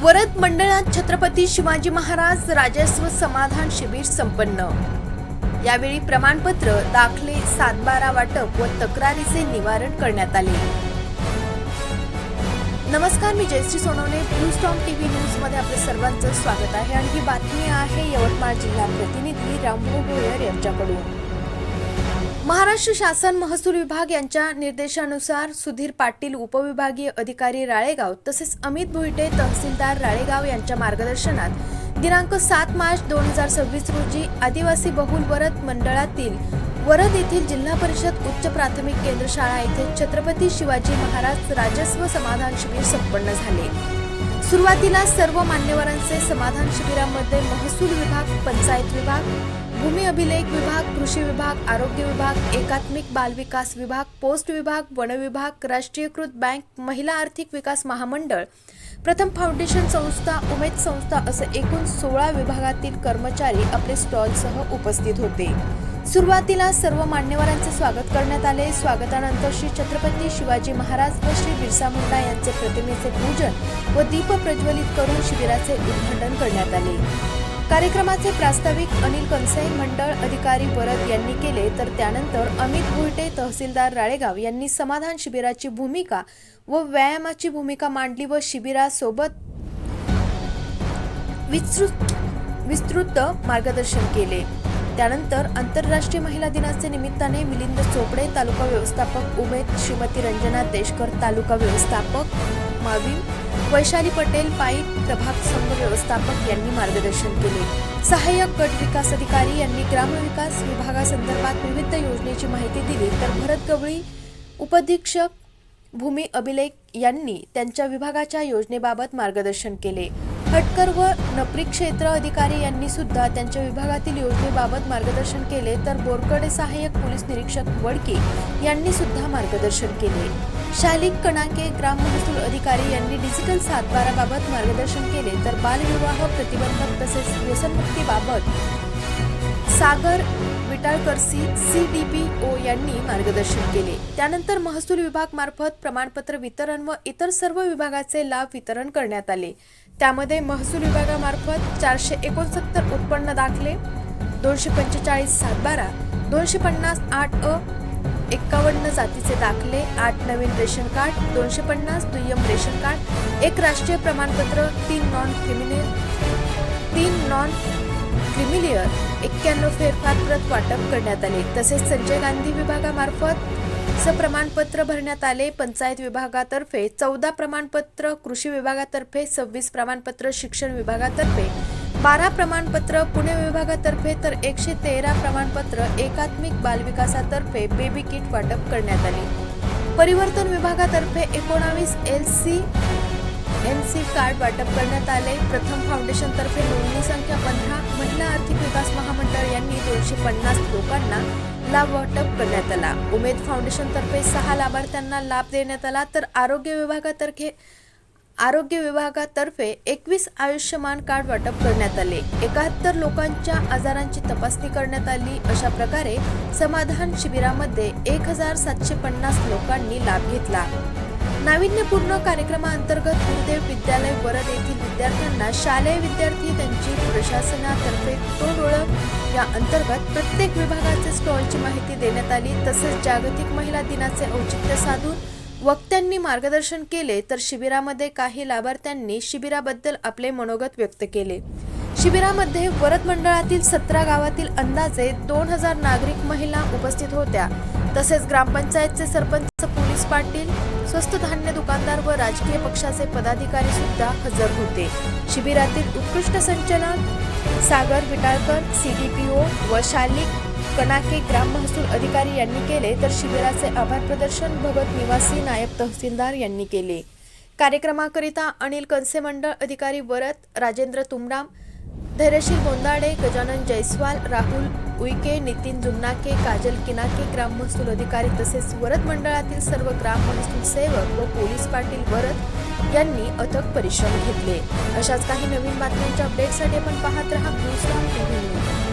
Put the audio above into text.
वरद मंडळात छत्रपती शिवाजी महाराज राजस्व समाधान शिबिर संपन्न। यावेळी प्रमाणपत्र, दाखले, सातबारा वाटप व तक्रारीचे निवारण करण्यात आले। नमस्कार, मी Jayashree Sonawane, blue storm TV news मध्ये आपले सर्वांचं स्वागत आहे आणि ही बातमी आहे यवतमाळ जिल्हा प्रतिनिधी रामभाऊ भोयर यांच्याकडून। महाराष्ट्र शासन महसूल विभाग यांच्या निर्देशानुसार सुधीर पाटील उपविभागीय अधिकारी राळेगाव तसेच अमित भुईटे तहसीलदार राळेगाव यांच्या मार्गदर्शनात दिनांक 7 मार्च 2026 रोजी आदिवासी बहुल वरद मंडळातील वरद येथील जिल्हा परिषद उच्च प्राथमिक केंद्र शाळा येथे छत्रपती शिवाजी महाराज राजस्व समाधान शिबिर संपन्न झाले। सुरुवातीला सर्व मान्यवरांचे समाधान शिबिरामध्ये महसूल विभाग, पंचायत विभाग, भूमी अभिलेख विभाग, कृषी विभाग, आरोग्य विभाग, एकात्मिक बाल विकास विभाग, पोस्ट विभाग, वन विभाग, राष्ट्रीयकृत बँक, महिला आर्थिक विकास महामंडळ, प्रथम फाउंडेशन संस्था, उमेद संस्था असे एकूण 16 विभागातील कर्मचारी आपले स्टॉलसह उपस्थित होते। सुरुवातीला सर्व मान्यवरांचे स्वागत करण्यात आले। स्वागतानंतर श्री छत्रपती शिवाजी महाराज व श्री बिरसा मुंडा यांचे प्रतिमेचे पूजन व दीप प्रज्वलित करून शिबिराचे उद्घाटन करण्यात आले। कार्यक्रमाचे प्रास्ताविक अनिल कंसे मंडळ अधिकारी वरद यांनी केले, तर त्यानंतर अमित भुईटे तहसीलदार राळेगाव यांनी समाधान शिबिराची भूमिका व व्यायामाची भूमिका मांडली व शिबिरासोबत विस्तृत मार्गदर्शन केले। त्यानंतर आंतरराष्ट्रीय महिला दिनाचे निमित्ताने मिलिंद चोपडे तालुका व्यवस्थापक, उमेद श्रीमती रंजना देशकर तालुका व्यवस्थापक, माविम वैशाली पटेल पाईक प्रभाग संघ व्यवस्थापक यांनी मार्गदर्शन केले। सहाय्यक गट विकास अधिकारी यांनी ग्रामविकास विभागासंदर्भात विविध योजनेची माहिती दिली, तर भरत गवळी उपाधीक्षक भूमी अभिलेख यांनी त्यांच्या विभागाच्या योजनेबाबत मार्गदर्शन केले। हटकर व नपरी क्षेत्र अधिकारी यांनी सुद्धा त्यांच्या विभागातील योजनेबाबत मार्गदर्शन केले, तर बोरकडे सहाय्यक पोलीस निरीक्षक वडकी यांनी सुद्धा मार्गदर्शन केले। शालिक कणाके ग्राम महसूल अधिकारी यांनी डिजिटल सातबाराबाबत मार्गदर्शन केले, तर बालविवाह प्रतिबंधक तसेच व्यसनमुक्तीबाबत सागर विटाळकरसी CDPO यांनी मार्गदर्शन केले। त्यानंतर महसूल विभाग मार्फत प्रमाणपत्र वितरण व इतर सर्व विभागाचे लाभ वितरण करण्यात आले। त्यामध्ये महसूल विभागामार्फत 469 उत्पन्न दाखले, 245 सातबारा, 250 8A 51 जातीचे दाखले, 8 नवीन रेशन कार्ड, 250 दुय्यम रेशन कार्ड, 1 राष्ट्रीय प्रमाणपत्र, 3 नॉन क्रिमिलियर 91 फेरफार प्रत वाटप करण्यात आले। तसेच संजय गांधी विभागामार्फत प्रमाणपत्र भरण्यात आले। पंचायत विभागातर्फे 14 प्रमाणपत्र, कृषी विभागातर्फे 26 प्रमाणपत्र, शिक्षण विभागातर्फे 12 प्रमाणपत्र, पुणे विभागातर्फे तर 113 प्रमाणपत्र, एकात्मिक बाल विकासातर्फे बेबी किट वाटप करण्यात आले। परिवर्तन विभागातर्फे 19 LC कार्ड वाटप करण्यात आले। प्रथम फाउंडेशन तर्फे नोंदणी संख्या 15, महिला आर्थिक विकास महामंडळ यांनी 250 लोकांना लाभ वाटप करण्यात आला। उमेद फाउंडेशन तर्फे 6 लाभार्थ्यांना लाभ देण्यात आला, तर आरोग्य विभागातर्फे 21 आयुष्यमान कार्ड वाटप करण्यात आले। 71 लोकांच्या आजारांची तपासणी करण्यात आली। अशा प्रकारे समाधान शिबिरामध्ये 1750 लोकांनी लाभ घेतला। नाविन्यपूर्ण कार्यक्रमाअंतर्गत गुरुदेव विद्यालय वरद येथील विद्यार्थ्यांना शालेय विद्यार्थी त्यांची प्रशासनातर्फे तोंड ओळख या अंतर्गत प्रत्येक विभागाचे स्टॉलची माहिती देण्यात आली। तसेच जागतिक महिला दिनाचे औचित्य साधून वक्त्यांनी मार्गदर्शन केले, तर शिबिरामध्ये काही लाभार्थ्यांनी शिबिराबद्दल आपले मनोगत व्यक्त केले। शिबिरामध्ये वरद मंडळातील 17 गावातील अंदाजे 2000 नागरिक महिला उपस्थित होत्या। तसेच ग्रामपंचायतचे सरपंच, पोलीस पाटील, स्वस्त धान्य दुकानदार व राजकीय पक्षाचे पदाधिकारी सुद्धा हजर होते। शिबिरातील उत्कृष्ट संचलन सागर विटाळकर CDPO व शालिक कणाके ग्राम महसूल अधिकारी यांनी केले, तर शिबिराचे आभार प्रदर्शन भगत निवासी नायब तहसीलदार यांनी केले। कार्यक्रमाकरिता अनिल कंसे मंडळ अधिकारी वरद, राजेंद्र तुमडाम, धैर्यशील गोंदाडे, गजानन जयस्वाल, राहुल उईके, नितीन जुन्नाके, काजल किनाके ग्राम महसूल अधिकारी तसेच वरद मंडळातील सर्व ग्राम महसूल सेवक व पोलीस पाटील वरद यांनी अथक परिश्रम घेतले। अशाच काही नवीन बातम्यांच्या अपडेटसाठी आपण पाहत रहा ब्लू स्टॉर्म टीव्ही न्यूज।